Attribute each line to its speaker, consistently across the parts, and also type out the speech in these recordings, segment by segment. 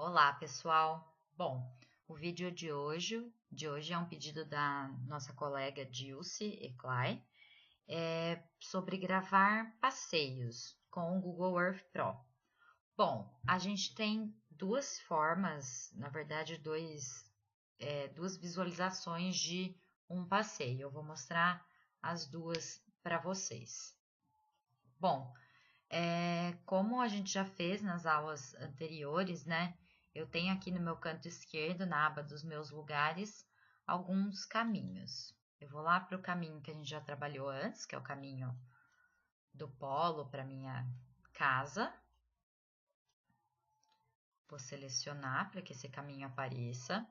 Speaker 1: Olá, pessoal! Bom, o vídeo de hoje é um pedido da nossa colega Dilce Eclay, sobre gravar passeios com o Google Earth Pro. Bom, a gente tem duas formas, na verdade, duas visualizações de um passeio. Eu vou mostrar as duas para vocês. Bom, como a gente já fez nas aulas anteriores, né? Eu tenho aqui no meu canto esquerdo, na aba dos meus lugares, alguns caminhos. Eu vou lá para o caminho que a gente já trabalhou antes, que é o caminho do polo para minha casa. Vou selecionar para que esse caminho apareça.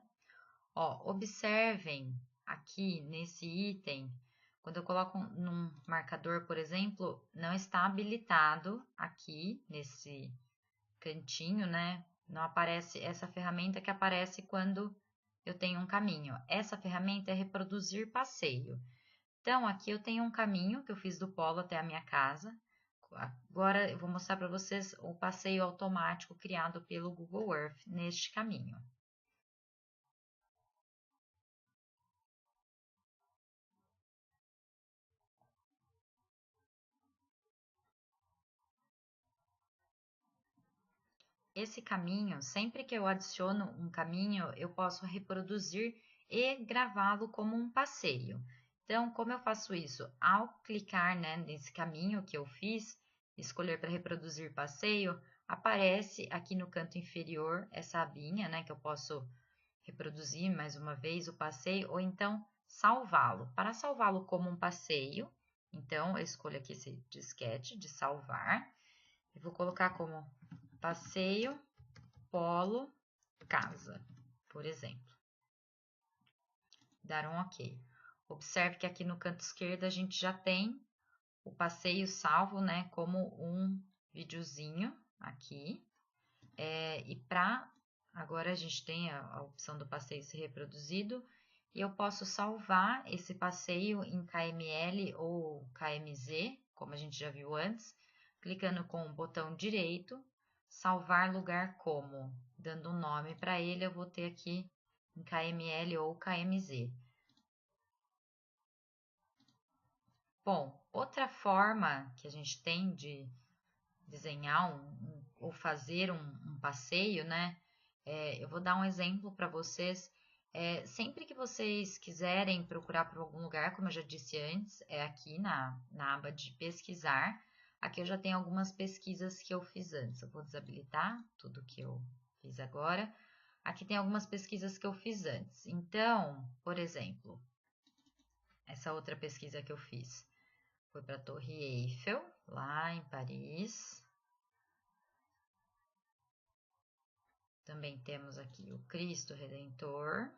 Speaker 1: Ó, observem aqui nesse item, quando eu coloco num marcador, por exemplo, não está habilitado aqui nesse cantinho, né? Não aparece essa ferramenta que aparece quando eu tenho um caminho. Essa ferramenta é reproduzir passeio. Então, aqui eu tenho um caminho que eu fiz do polo até a minha casa. Agora eu vou mostrar para vocês o passeio automático criado pelo Google Earth neste caminho. Esse caminho, sempre que eu adiciono um caminho, eu posso reproduzir e gravá-lo como um passeio. Então, como eu faço isso? Ao clicar, né, nesse caminho que eu fiz, escolher para reproduzir passeio, aparece aqui no canto inferior essa abinha, né, que eu posso reproduzir mais uma vez o passeio, ou então salvá-lo. Para salvá-lo como um passeio, então eu escolho aqui esse disquete de salvar. Eu vou colocar como passeio, polo, casa, por exemplo. Dar um OK. Observe que aqui no canto esquerdo a gente já tem o passeio salvo, né, como um videozinho aqui. Agora a gente tem a opção do passeio ser reproduzido e eu posso salvar esse passeio em KML ou KMZ, como a gente já viu antes, clicando com o botão direito, salvar lugar como, dando um nome para ele, eu vou ter aqui em KML ou KMZ. Bom, outra forma que a gente tem de desenhar ou fazer um passeio, né? Eu vou dar um exemplo para vocês. Sempre que vocês quiserem procurar por algum lugar, como eu já disse antes, é aqui na aba de pesquisar. Aqui eu já tenho algumas pesquisas que eu fiz antes. Eu vou desabilitar tudo que eu fiz agora. Aqui tem algumas pesquisas que eu fiz antes. Então, por exemplo, essa outra pesquisa que eu fiz foi para a Torre Eiffel, lá em Paris. Também temos aqui o Cristo Redentor.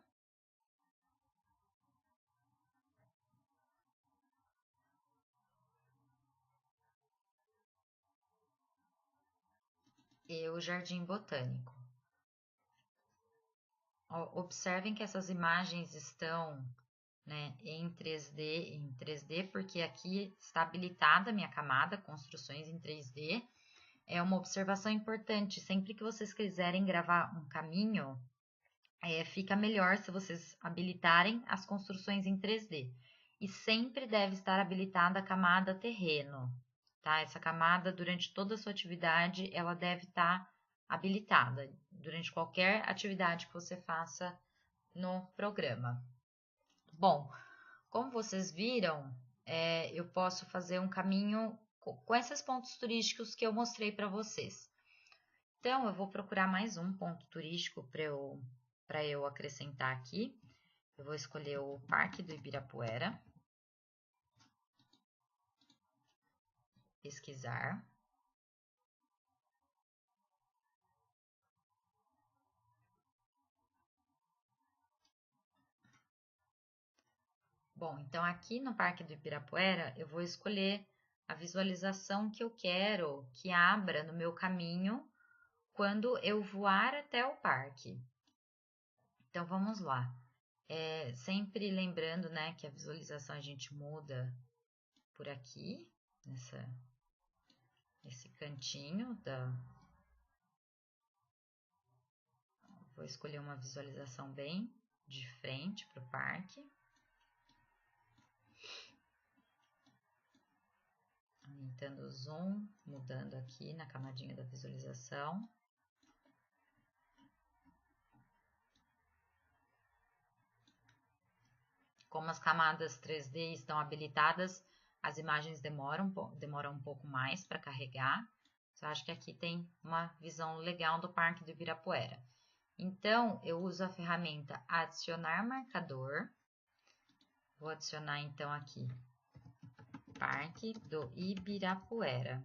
Speaker 1: E o Jardim Botânico. Observem que essas imagens estão, né, em 3D, porque aqui está habilitada a minha camada, construções em 3D. É uma observação importante, sempre que vocês quiserem gravar um caminho, fica melhor se vocês habilitarem as construções em 3D. E sempre deve estar habilitada a camada terreno, tá? Essa camada, durante toda a sua atividade, ela deve estar habilitada, durante qualquer atividade que você faça no programa. Bom, como vocês viram, eu posso fazer um caminho com esses pontos turísticos que eu mostrei para vocês. Então, eu vou procurar mais um ponto turístico para eu acrescentar aqui. Eu vou escolher o Parque do Ibirapuera. Pesquisar. Bom, então aqui no Parque do Ibirapuera, eu vou escolher a visualização que eu quero que abra no meu caminho quando eu voar até o parque. Então, vamos lá. Sempre lembrando, né, que a visualização a gente muda por aqui, nesse cantinho Vou escolher uma visualização bem de frente para o parque. Aumentando o zoom, mudando aqui na camadinha da visualização. Como as camadas 3D estão habilitadas, as imagens demoram um pouco mais para carregar. Eu acho que aqui tem uma visão legal do Parque do Ibirapuera. Então, eu uso a ferramenta Adicionar Marcador. Vou adicionar, então, aqui Parque do Ibirapuera.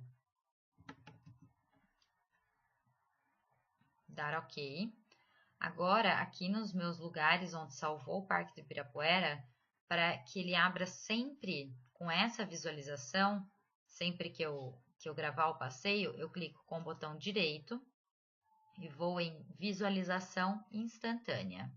Speaker 1: Dar OK. Agora, aqui nos meus lugares onde salvou o Parque do Ibirapuera, para que ele abra sempre com essa visualização, sempre que eu gravar o passeio, eu clico com o botão direito e vou em Visualização Instantânea.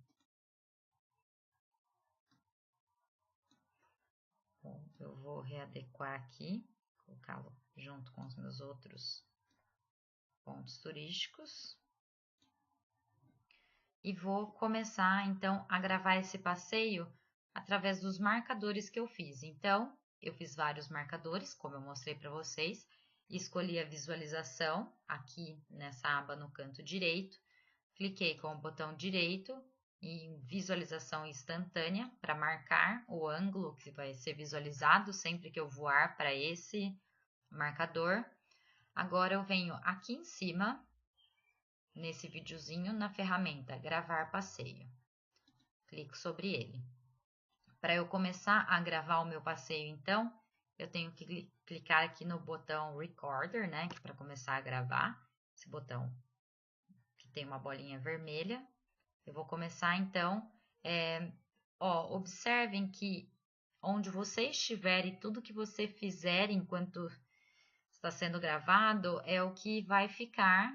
Speaker 1: Bom, eu vou readequar aqui, colocá-lo junto com os meus outros pontos turísticos. E vou começar, então, a gravar esse passeio através dos marcadores que eu fiz. Então, eu fiz vários marcadores, como eu mostrei para vocês, e escolhi a visualização aqui nessa aba no canto direito. Cliquei com o botão direito em visualização instantânea para marcar o ângulo que vai ser visualizado sempre que eu voar para esse marcador. Agora eu venho aqui em cima, nesse videozinho, na ferramenta Gravar Passeio. Clico sobre ele. Para eu começar a gravar o meu passeio, então, eu tenho que clicar aqui no botão Recorder, né, que é para começar a gravar, esse botão que tem uma bolinha vermelha. Eu vou começar, então, observem que onde você estiver e tudo que você fizer enquanto está sendo gravado é o que vai ficar,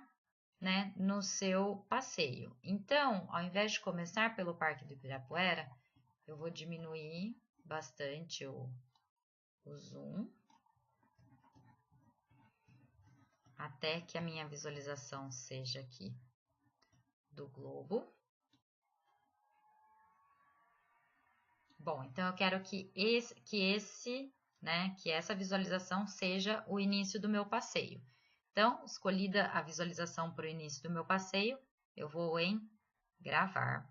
Speaker 1: né, no seu passeio. Então, ao invés de começar pelo Parque do Ibirapuera, eu vou diminuir bastante o zoom até que a minha visualização seja aqui do globo. Bom, então eu quero que essa visualização seja o início do meu passeio. Então, escolhida a visualização para o início do meu passeio, eu vou em gravar.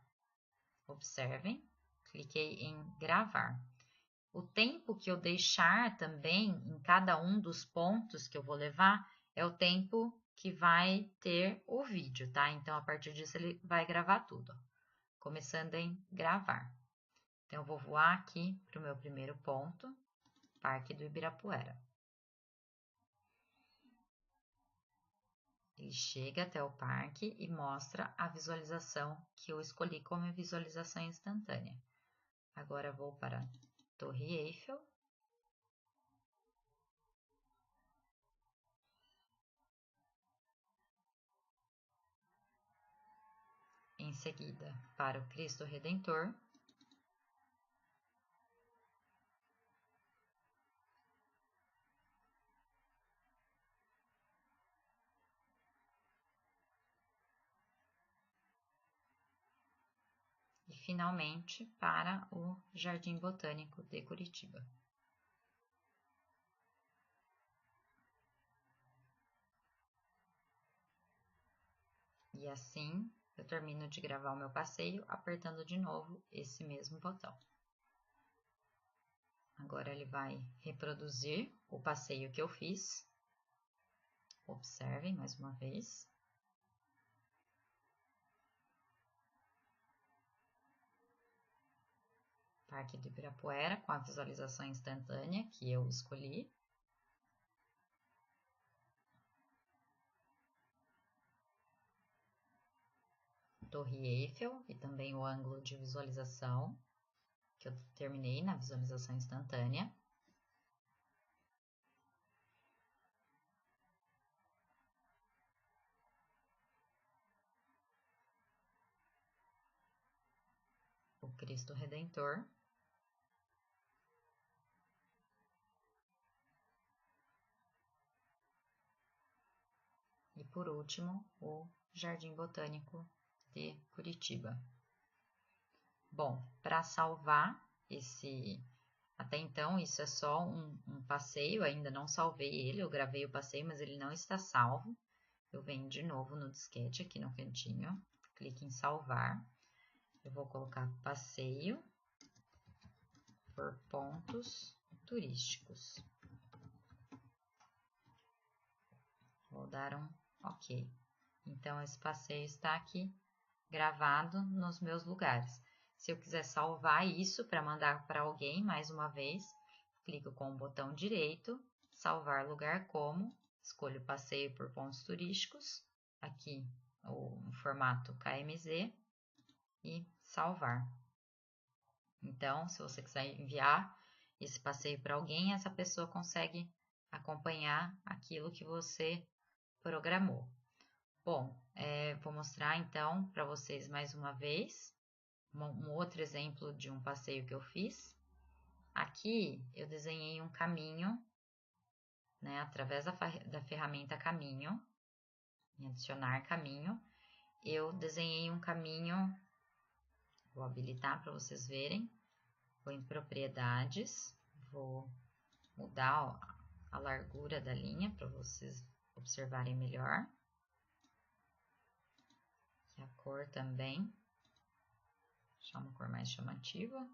Speaker 1: Observem, cliquei em gravar. O tempo que eu deixar também em cada um dos pontos que eu vou levar é o tempo que vai ter o vídeo, tá? Então, a partir disso, ele vai gravar tudo. Começando em gravar. Então, eu vou voar aqui para o meu primeiro ponto, Parque do Ibirapuera. Ele chega até o parque e mostra a visualização que eu escolhi como visualização instantânea. Agora, vou para a Torre Eiffel. Em seguida, para o Cristo Redentor. E, finalmente, para o Jardim Botânico de Curitiba. E assim, eu termino de gravar o meu passeio apertando de novo esse mesmo botão. Agora ele vai reproduzir o passeio que eu fiz. Observem mais uma vez. Parque do Ibirapuera com a visualização instantânea que eu escolhi. Torre Eiffel e também o ângulo de visualização que eu terminei na visualização instantânea. O Cristo Redentor. E por último, o Jardim Botânico de Curitiba. Bom, para salvar até então isso é só um passeio, ainda não salvei ele, eu gravei o passeio, mas ele não está salvo. Eu venho de novo no disquete aqui no cantinho, clique em salvar. Eu vou colocar passeio por pontos turísticos. Vou dar um OK. Então, esse passeio está aqui gravado nos meus lugares. Se eu quiser salvar isso para mandar para alguém, mais uma vez, clico com o botão direito, salvar lugar como, escolho passeio por pontos turísticos, aqui o formato KMZ e salvar. Então, se você quiser enviar esse passeio para alguém, essa pessoa consegue acompanhar aquilo que você programou. Bom, vou mostrar então para vocês mais uma vez um outro exemplo de um passeio que eu fiz. Aqui eu desenhei um caminho, né, através da ferramenta Caminho, em adicionar caminho. Eu desenhei um caminho, vou habilitar para vocês verem, vou em propriedades, vou mudar a largura da linha para vocês observarem melhor. E a cor também, deixar uma cor mais chamativa.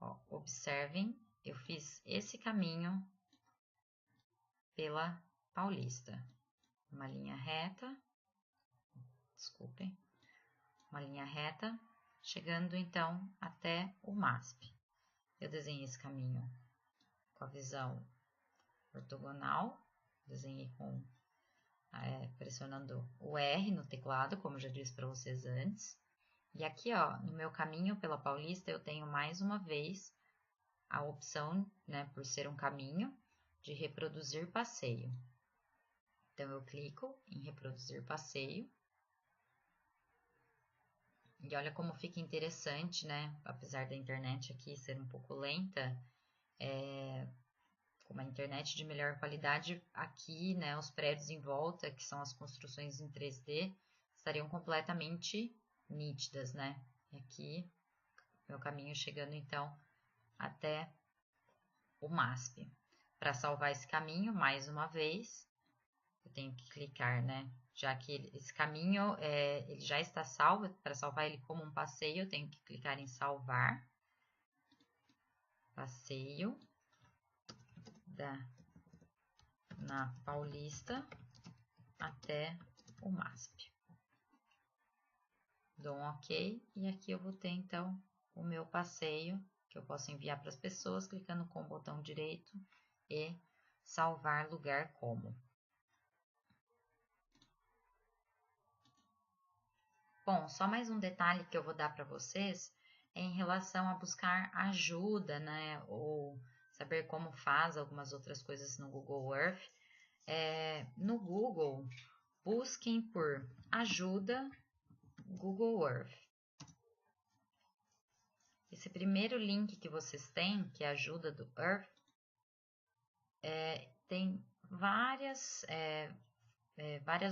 Speaker 1: Ó, observem, eu fiz esse caminho pela Paulista. Uma linha reta, desculpem, uma linha reta, chegando então até o MASP. Eu desenhei esse caminho com a visão ortogonal, desenhei pressionando o R no teclado, como eu já disse para vocês antes. E aqui, ó, no meu caminho pela Paulista, eu tenho mais uma vez a opção, né, por ser um caminho, de reproduzir passeio. Então, eu clico em reproduzir passeio. E olha como fica interessante, né? Apesar da internet aqui ser um pouco lenta, com uma internet de melhor qualidade, aqui, né, os prédios em volta, que são as construções em 3D, estariam completamente nítidas, né? E aqui, meu caminho chegando então até o MASP. Para salvar esse caminho, mais uma vez, eu tenho que clicar, né? Já que esse caminho ele já está salvo, para salvar ele como um passeio, eu tenho que clicar em salvar. Passeio na Paulista até o MASP. Dou um OK e aqui eu vou ter então o meu passeio que eu posso enviar para as pessoas clicando com o botão direito e salvar lugar como. Bom, só mais um detalhe que eu vou dar para vocês é em relação a buscar ajuda, né, ou saber como faz algumas outras coisas no Google Earth. No Google, busquem por ajuda Google Earth. Esse primeiro link que vocês têm, que é a ajuda do Earth, tem várias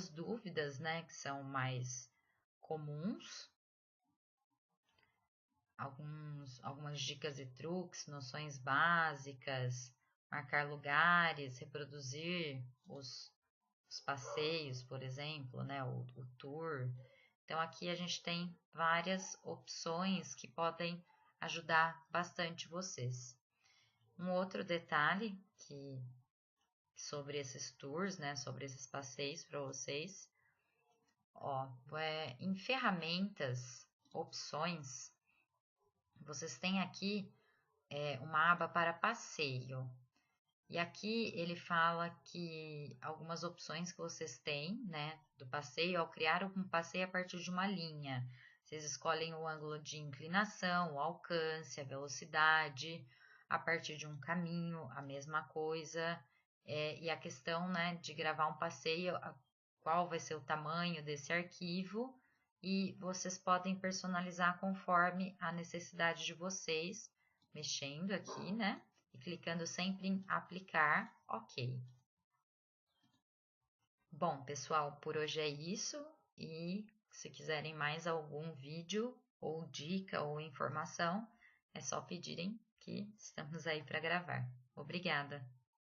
Speaker 1: dúvidas, né, que são mais comuns, algumas dicas e truques, noções básicas, marcar lugares, reproduzir os passeios, por exemplo, né, o tour. Então, aqui a gente tem várias opções que podem ajudar bastante vocês. Um outro detalhe sobre esses tours, né, sobre esses passeios para vocês, ó, em ferramentas, opções, vocês têm aqui uma aba para passeio. E aqui ele fala que algumas opções que vocês têm, né, do passeio, ao criar um passeio a partir de uma linha. Vocês escolhem o ângulo de inclinação, o alcance, a velocidade, a partir de um caminho, a mesma coisa. E a questão, né, de gravar um passeio, qual vai ser o tamanho desse arquivo, e vocês podem personalizar conforme a necessidade de vocês, mexendo aqui, né? E clicando sempre em aplicar, OK. Bom, pessoal, por hoje é isso e Se quiserem mais algum vídeo ou dica ou informação, é só pedirem que estamos aí para gravar. Obrigada!